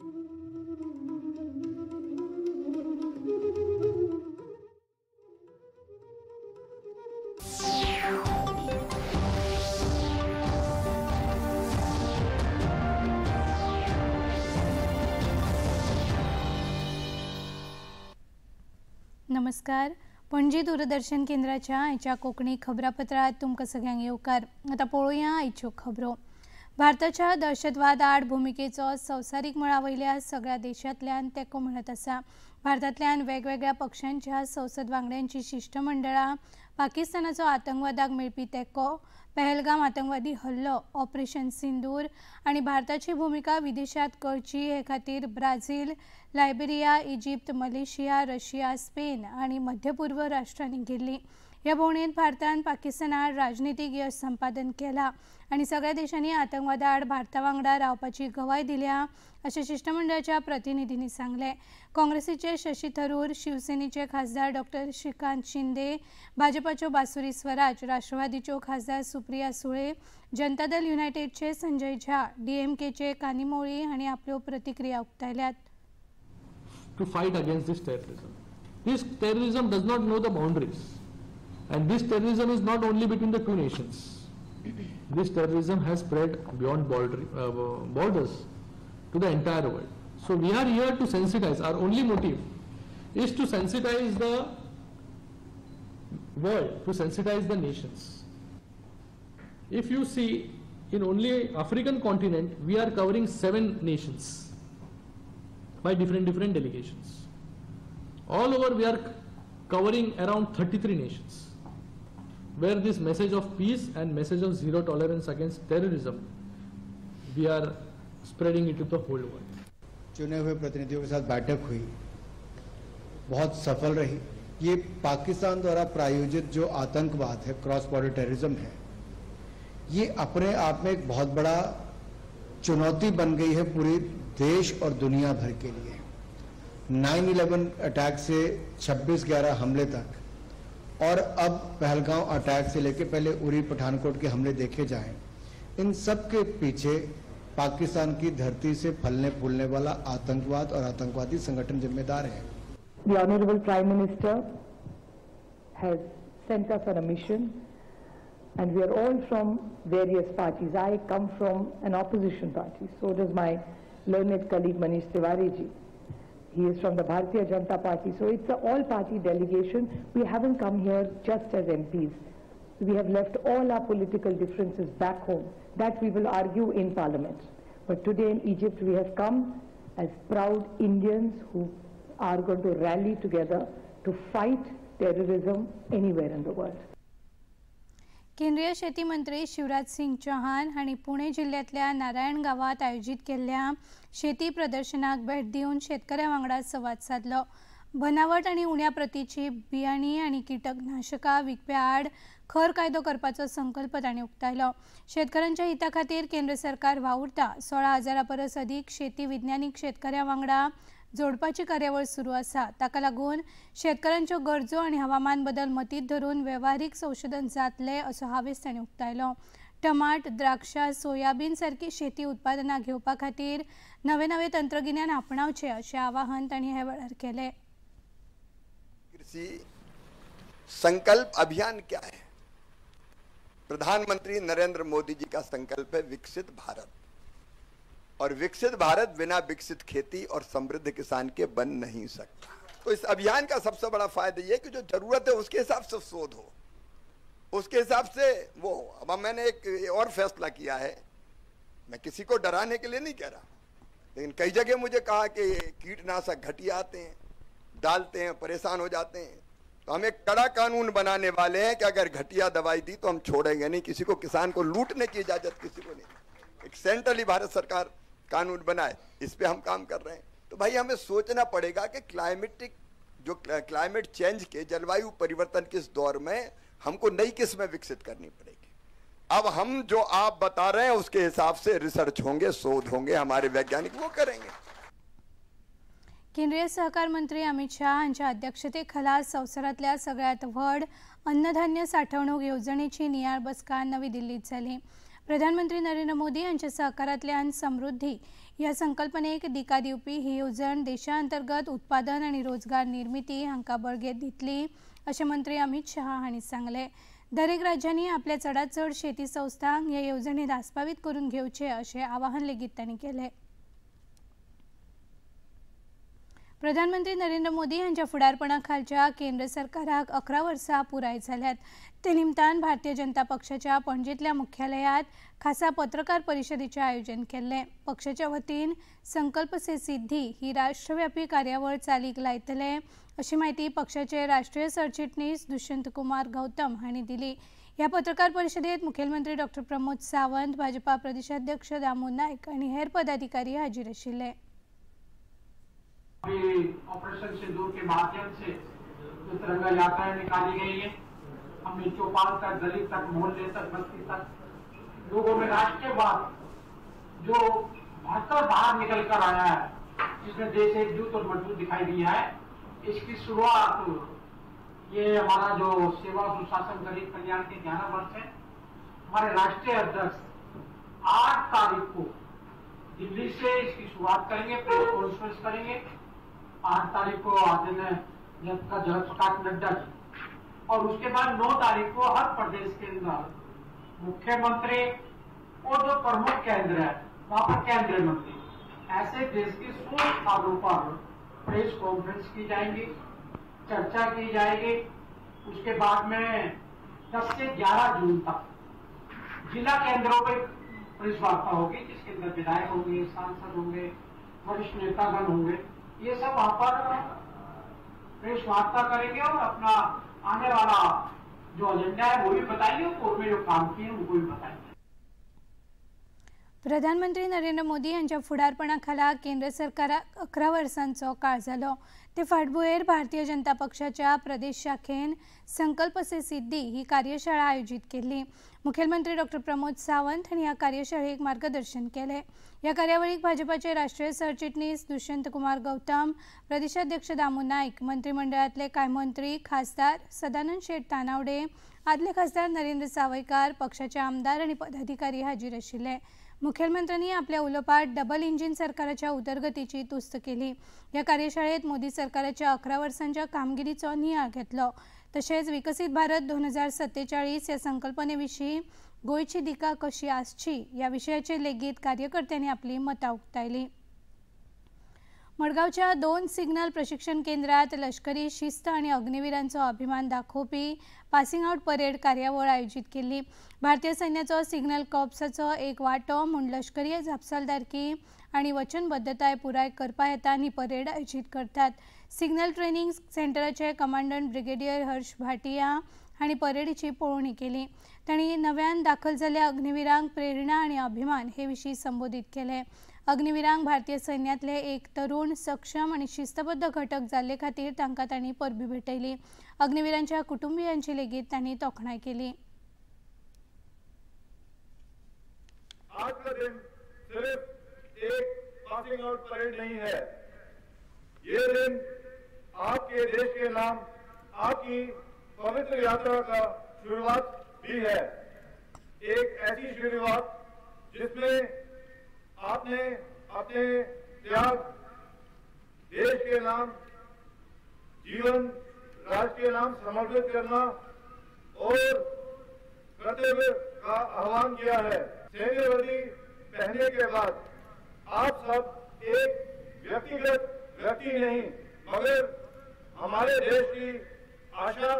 नमस्कार. पणजी दूरदर्शन केंद्राच्या आयच्या कोंकणी खबरापत्रात तुमकां सगळ्यांक येवकार. आता पळोवया आयच्यो खबरो. भारताच्या दहशतवाद आड भुमिकेचो संवसारीक मळावयल्या सगळ्या देशांतल्यान तेंको मेळत आसा. भारतांतल्यान वेगवेगळ्या पक्षांच्या संसद वांगड्यांची शिष्टमंडळां पाकिस्तानाचो आतंकवादाक मेळपी तेंको, पहलगाम आतंकवादी हल्लो, ऑपरेशन सिंदूर आनी भारताची भूमिका विदेशांत करची हे खातीर Brazil, Liberia, Egypt, Malaysia, Russia, Spain आनी मध्य पूर्व राष्ट्रांनी गेल्ली. ह्या भोंवडेंत भारतान पाकिस्ताना आड राजनितीक यश संपादन केला आनी सगळ्या देशांनी आतंकवादा आड भारता वांगडा रावपाची गवाय दिल्या अशें शिष्टमंडळाच्या प्रतिनिधींनी सांगलें. काँग्रेसीचे शशी थरूर, शिवसेनेचे खासदार डॉ. श्रीकांत शिंदे, भाजपाच्यो बासुरी स्वराज, राष्ट्रवादीच्यो खासदार सुप्रिया सुळे, जनता दल युनायटेडचे संजय झा, डीएमकेचे कानिमोळी हांणी आपल्यो प्रतिक्रिया उक्तायल्यात. To fight against this terrorism. This terrorism does not know the boundaries, and this terrorism is not only between the two nations. This terrorism has spread beyond borders to the entire world. So we are here to sensitize. Our only motive is to sensitize the world, to sensitize the nations. If you see, in only African continent, we are covering 7 nations by different delegations. All over we are covering around 33 nations, where this message of peace and message of zero tolerance against terrorism, we are spreading it to the whole world. चुने हुए प्रतिनिधियों के साथ बैठक हुई, बहुत सफल रही. ये पाकिस्तान द्वारा प्रायोजित जो आतंकवाद है, क्रॉस बॉर्डर टेररिज्म है, ये अपने आप में एक बहुत बड़ा चुनौती बन गई है पूरी देश और दुनिया भर के लिए. 9/11 अटैक से 26/11 हमले तक और अब पहलगाम अटैक से लेकर पहले उरी पठानकोट के हमले देखे जाएं, इन सब के पीछे पाकिस्तान की धरती से फलने फूलने वाला आतंकवाद और आतंकवादी संगठन जिम्मेदार है. The Honorable Prime Minister has sent us on a mission, and we are all from various parties. I come from an opposition party, so does my learned colleague Manish Tiwari ji. He is from the Bharatiya Janata Party, so it's an all-party delegation. We haven't come here just as MPs. We have left all our political differences back home. That we will argue in Parliament. But today in Egypt we have come as proud Indians who are going to rally together to fight terrorism anywhere in the world. केंद्रीय शेती मंत्री शिवराज सिंग चौहान हांणी पुणे जिल्ह्यातल्या नारायण गावात आयोजित केल्ल्या शेती प्रदर्शनाक भेट दिवन शेतकऱ्यां वांगडा संवाद साधलो. बनावट आनी उण्या प्रतीची बियाणी आनी कीटकनाशकां विकप्या आड खर कायदो करपाचो संकल्प तांणी उक्तायलो. शेतकऱ्यांच्या हिता खातीर केंद्र सरकार वावुरता. 16,000 परस अदीक शेती विज्ञानीक शेतकऱ्यां वांगडा जोडपाची कार्यावळ सुरू आसा. ताका लागून शेतकऱ्यांच्यो गरजो आनी हवामान बदल मतींत धरून वेव्हारीक संशोधन जातले असो हावेस तांणी उक्तायलो. टमाट, द्राक्षां, सोयाबीन सारकी शेती उत्पादनां घेवपा खातीर नवे नवे तंत्रगिन्यान आपणावचे अशें आवाहन तांणी हे वेळार केलें. कृषि संकल्प अभियान क्या है? प्रधानमंत्री नरेंद्र मोदी जी का संकल्प है विकसित भारत, और विकसित भारत बिना विकसित खेती और समृद्ध किसान के बन नहीं सकता. तो इस अभियान का सबसे बड़ा फायदा यह कि जो जरूरत है उसके हिसाब से शोध हो, उसके हिसाब से वो. अब मैंने एक और फैसला किया है, मैं किसी को डराने के लिए नहीं कह रहा, लेकिन कई जगह मुझे कहा कि कीटनाशक घटिया आते हैं, डालते हैं, परेशान हो जाते हैं. तो हम एक कड़ा कानून बनाने वाले हैं कि अगर घटिया दवाई दी तो हम छोड़ेंगे नहीं. किसी को, किसान को लूटने की इजाजत किसी को नहीं. एक सेंट्रली भारत सरकार कानून बनाए, इस पे हम काम कर रहे हैं. तो भाई हमें सोचना पड़ेगा कि क्लाइमेट चेंज के, जलवायु परिवर्तन के इस दौर में हमको नई किस्में विकसित करनी पड़ेगी. अब हम जो आप बता रहे हैं उसके हिसाब से रिसर्च होंगे, शोध होंगे, हमारे वैज्ञानिक वो करेंगे. केंद्रीय सहकार मंत्री अमित शाह हांच्या अध्यक्षतेखाला संवसारांतल्या सगळ्यात व्हड अन्नधान्य साठवणूक येवजणेची नियाळ बसका नवी दिल्लीत जाली. प्रधानमंत्री नरेंद्र मोदी यांच्या सहकारांतल्यान समृद्धी ह्या संकल्पनेक दिका दिवपी ही येवजण देशांतर्गत उत्पादन आणि रोजगार निर्मिती हांकां बळगेत दितली अशें मंत्री अमित शहा हांणी सांगले। दरेक राज्यांनी आपल्या चडांत चड शेती संस्थांक ह्या येवजणेंत आस्पावीत करून घेवचे अशें आवाहन लेगीत तांणी केलें। प्रधानमंत्री नरेंद्र मोदी यांच्या फुडारपणा खालच्या केंद्र सरकाराक 11 वर्सां पुराय जाल्यात। ते निमतान भारतीय जनता पक्षाच्या पणजेंतल्या मुख्यालयात खासा पत्रकार परिशदेचें आयोजन केल्लें। पक्षाच्या वतीन संकल्प से सिद्धी ही राष्ट्रव्यापी कार्यावळ चालीक लायतले अशी माहिती पक्षाचे राष्ट्रीय सरचिटणीस दुष्यंत कुमार गौतम हांणी दिली। ह्या पत्रकार परिशदेत मुखेलमंत्री डॉ. प्रमोद सावंत, भाजपा प्रदेशाध्यक्ष दामू नायक आणि हेर पदाधिकारी हाजीर आशिल्ले। ऑपरेशन सिंदूर के माध्यम से जो तिरंगा यात्राएं निकाली गई है, हमने चौपाल तक, गली तक, मोहल्ले तक, बस्ती तक लोगों में राष्ट्रवाद जो भीतर बाहर निकल कर आया है, जिसमें देश एकजुट और मजबूत दिखाई दिया है, इसकी शुरुआत ये हमारा जो सेवा सुशासन गरीब कल्याण के 11 वर्ष है, हमारे राष्ट्रीय अध्यक्ष 8 तारीख को दिल्ली से इसकी शुरुआत करेंगे, प्रेस कॉन्फ्रेंस करेंगे। 8 तारीख को आते हैं जयप्रकाश नड्डा जी, और उसके बाद 9 तारीख को हर प्रदेश के अंदर मुख्यमंत्री और जो प्रमुख केंद्र है वहां पर केंद्रीय मंत्री, ऐसे देश के 16 स्थानों पर प्रेस कॉन्फ्रेंस की जाएंगी, चर्चा की जाएगी। उसके बाद में 10 से 11 जून तक जिला केंद्रों पर प्रेस वार्ता होगी, जिसके अंदर विधायक होंगे, सांसद होंगे, वरिष्ठ नेतागण होंगे, ये सब वहां पर प्रेस वार्ता करेंगे और अपना आने वाला जो एजेंडा है वो भी बताएंगे, पूर्व में जो काम किए उनको भी बताएंगे। प्रधानमंत्री नरेंद्र मोदी यांच्या फुडारपणाखाला केंद्र सरकाराक 11 वर्सांचो काळ जालो। ते फाटभुंयेर भारतीय जनता पक्षाच्या प्रदेश शाखेन संकल्प से सिद्धी ही कार्यशाळा आयोजित केली। मुखेलमंत्री डॉ. प्रमोद सावंत हांणी ह्या कार्यशाळेक मार्गदर्शन केले। ह्या कार्यावळीक भाजपाचे राष्ट्रीय सरचिटणीस दुष्यंत कुमार गौतम, प्रदेशाध्यक्ष दामू नायक, मंत्रिमंडळातले कांय मंत्री, खासदार सदानंद शेट तानावडे, आदले खासदार नरेंद्र सावयकार, पक्षाचे आमदार आणि पदाधिकारी हाजीर आशिल्ले। मुखेलमंत्र्यांनी आपल्या उलोवपांत डबल इंजिन सरकाराच्या उदरगतीची तुस्त केली। ह्या कार्यशाळेत मोदी सरकाराच्या 11 वर्सांच्या कामगिरीचो नियाळ घेतलो। तशेंच विकसीत भारत 2047 ह्या संकल्पनेविशीं गोंयची दिका कशी आसची ह्या विशयाचेर लेगीत कार्यकर्त्यांनी आपली मतां उक्तायलीं। मडगांवच्या 2 सिग्नल प्रशिक्षण केंद्रात लष्करी शिस्त आणि अग्निवीरांचो अभिमान दाखोवपी पासिंग आउट परेड कार्यावळ आयोजित केली। भारतीय सैन्याचो सिग्नल कॉर्प्साचो एक वांटो म्हूण लष्करी जापसालदारकी आणि वचनबद्धताय पुराय करपा हेतान ही परेड आयोजित करतात। सिग्नल ट्रेनिंग सेंटराचे कमांडंट ब्रिगेडियर हर्ष भाटिया हांणी परेडीची पळोवणी केली। तांणी नव्यान दाखल जाल्ल्या अग्निवीरांक प्रेरणा आणि अभिमान हे विशीं संबोधीत केले। अग्निवीरांक भारतीय सैन्यातले एक तरुण, सक्षम आणि शिस्तबद्ध घटक जाल्ले खातीर तांकां तांणी परबी भेटयली। अग्निवीरांच्या कुटुंबियांची लेगीत तांणी तोखणाय केली। आज का दिन सिर्फ एक पासिंग आउट परेड नहीं है, ये दिन आपके देश के नाम आपकी पवित्र यात्रा का शुरुआत भी है। एक ऐसी शुरुआत जिसमें आपने अपने त्याग, देश के नाम, जीवन, राष्ट्र के नाम समर्पित करना और कर्तव्य का आह्वान किया है। सैन्य वर्दी पहनने के बाद आप सब एक व्यक्तिगत व्यक्ति नहीं मगर हमारे देश की आशा,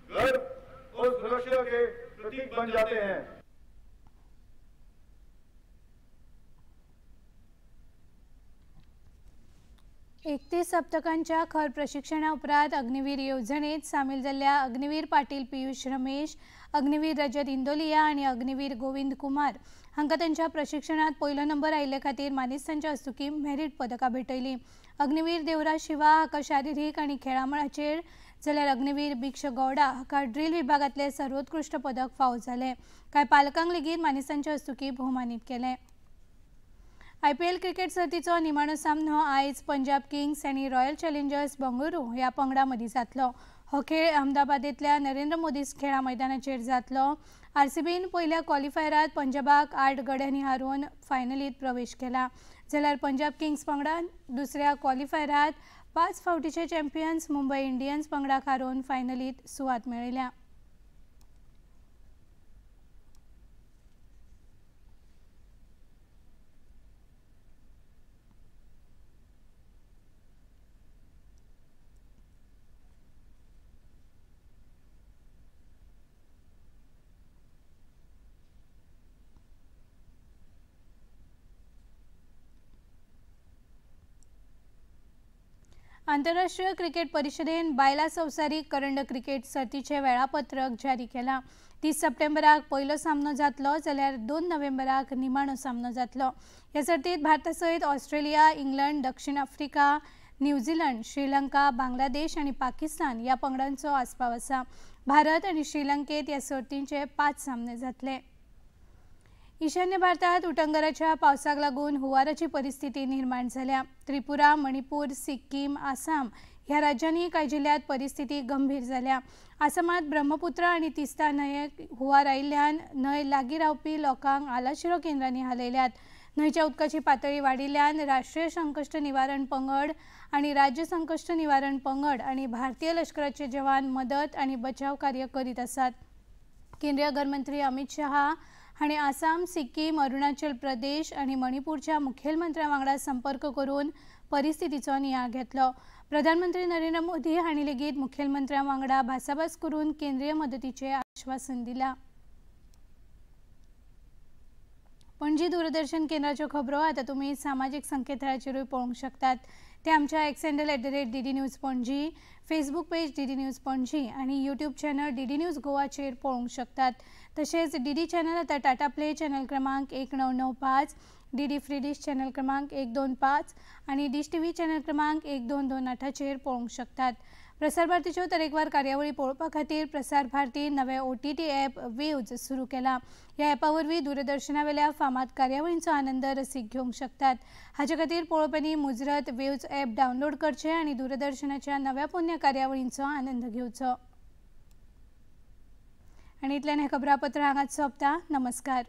गर्व और सुरक्षा के प्रतीक बन जाते हैं। 31 सप्तकांच्या खर प्रशिक्षणा उपरांत अग्निवीर येवजणेत सामील जाल्ल्या अग्निवीर पाटील पियुष रमेश, अग्निवीर रजत इंदोलिया आणि अग्निवीर गोविंद कुमार हांकां त्यांच्या प्रशिक्षणात पयलो नंबर आयिल्ले खातीर मानेस्तांच्या हस्तुकीं मेरीट पदकां भेटयलीं। अग्निवीर देवराज शिवा हाका शारिरीक आणि खेळा मळाचेर, जाल्यार अग्निवीर भिक्ष गौडा हाका ड्रिल विभागांतले सर्वोत्कृश्ट पदक फावो जालें। कांय पालकांक लेगीत मानेस्तांच्या हस्तुकीं भोवमानीत केलें। IPL क्रिकेट सर्तीचो निमाणो सामनो आयज पंजाब किंग्स आणि रॉयल चॅलेंजर्स बंगळुरू ह्या पंगडां मदीं जातलो। हो खेळ अहमदाबादेतल्या नरेंद्र मोदी खेळा मैदानाचेर जातलो। आरसीबीन पहिल्या क्वॉलिफायरात पंजाबाक 8 गड्यांनी हारून फायनलीत प्रवेश केला, जाल्यार पंजाब किंग्स पंगडा दुसऱ्या क्वॉलिफायरात 5 फावटीचे चॅम्पियन्स मुंबई इंडियन्स पंगडाक हारून फायनलीत सुवात मेळयल्या। आंतरराष्ट्रीय क्रिकेट परिषदेन बायला संवसारीक करंड क्रिकेट सर्तीचे वेळापत्रक जारी केला। 30 सप्टेंबराक पयलो सामनो जातलो, जाल्यार 2 नोव्हेंबराक निमाणो सामनो जातलो। ह्या सर्तीत भारतासयत ऑस्ट्रेलिया, इंग्लंड, दक्षिण आफ्रिका, न्यूझीलंड, श्रीलंका, बांगलादेश आणि पाकिस्तान ह्या पंगडांचो आस्पाव आसा। भारत आणि श्रीलंकेत ह्या सर्तींचे 5 सामने जातले। ईशान्य भारतात उटंगराच्या पावसाक लागून हुंवाराची परिस्थिती निर्माण झाल्या। त्रिपुरा, मणिपूर, सिक्कीम, आसाम ह्या राज्यांनी कांय जिल्ह्यात परिस्थिती गंभीर झाल्या। आसामात ब्रह्मपुत्र आणि तिस्ता न्हंयेक हुंवार आयिल्ल्यान न्हंय लागीं रावपी लोकांक आलाशिरो केंद्रांनी हालयल्यात। न्हंयच्या उदकाची पातळी वाडिल्ल्यान राष्ट्रीय संकश्ट निवारण पंगड आणि राज्य संकश्ट निवारण पंगड आणि भारतीय लष्कराचे जवान मदत आणि बचाव कार्य करीत आसात। केंद्रीय गृहमंत्री अमित शहा हांणी आसाम, सिक्कीम, अरुणाचल प्रदेश आणि मणिपूरच्या मुखेलमंत्र्यां वांगडा संपर्क करून परिस्थितीचो नियाळ घेतलो। प्रधानमंत्री नरेंद्र मोदी हांणी लेगीत मुखेलमंत्र्यां वांगडा भासाभास करून केंद्रीय मदतीचे आश्वासन दिला। पणजी दूरदर्शन केंद्राच्यो खबरो आता तुम्ही सामाजिक संकेतथळाचेरूय पळोवंक शकतात। ते आमच्या x handle @DD news Panaji, Facebook page DD news Panaji आणि यूट्यूब चॅनल DD न्यूज गोवाचेर पळोवंक शकतात। तसेच DD चॅनल आता टाटा प्ले चॅनल क्रमांक 1995, DD फ्री डिश चॅनल क्रमांक 125 आणि डिश टीव्ही चॅनल क्रमांक 1228चेर पळोवंक शकतात। प्रसार भारतीच्यो तरेकवार कार्यावळी पळोवपा खातीर प्रसार भारती नवे OTT ॲप वेव्ज सुरू केला। ह्या ॲपा वरवीं दूरदर्शनावेल्या फामाद कार्यावळींचो आनंद रसीक घेवंक शकतात। हाचे खातीर पळोवप्यांनी मुजरत वेव्ज ॲप डावनलोड करचें आणि दूरदर्शनाच्या नव्या पोन्न्या कार्यावळींचो आनंद घेवचो। आणि इतल्यान हें खबरापत्र हांगाच सोंपता। नमस्कार।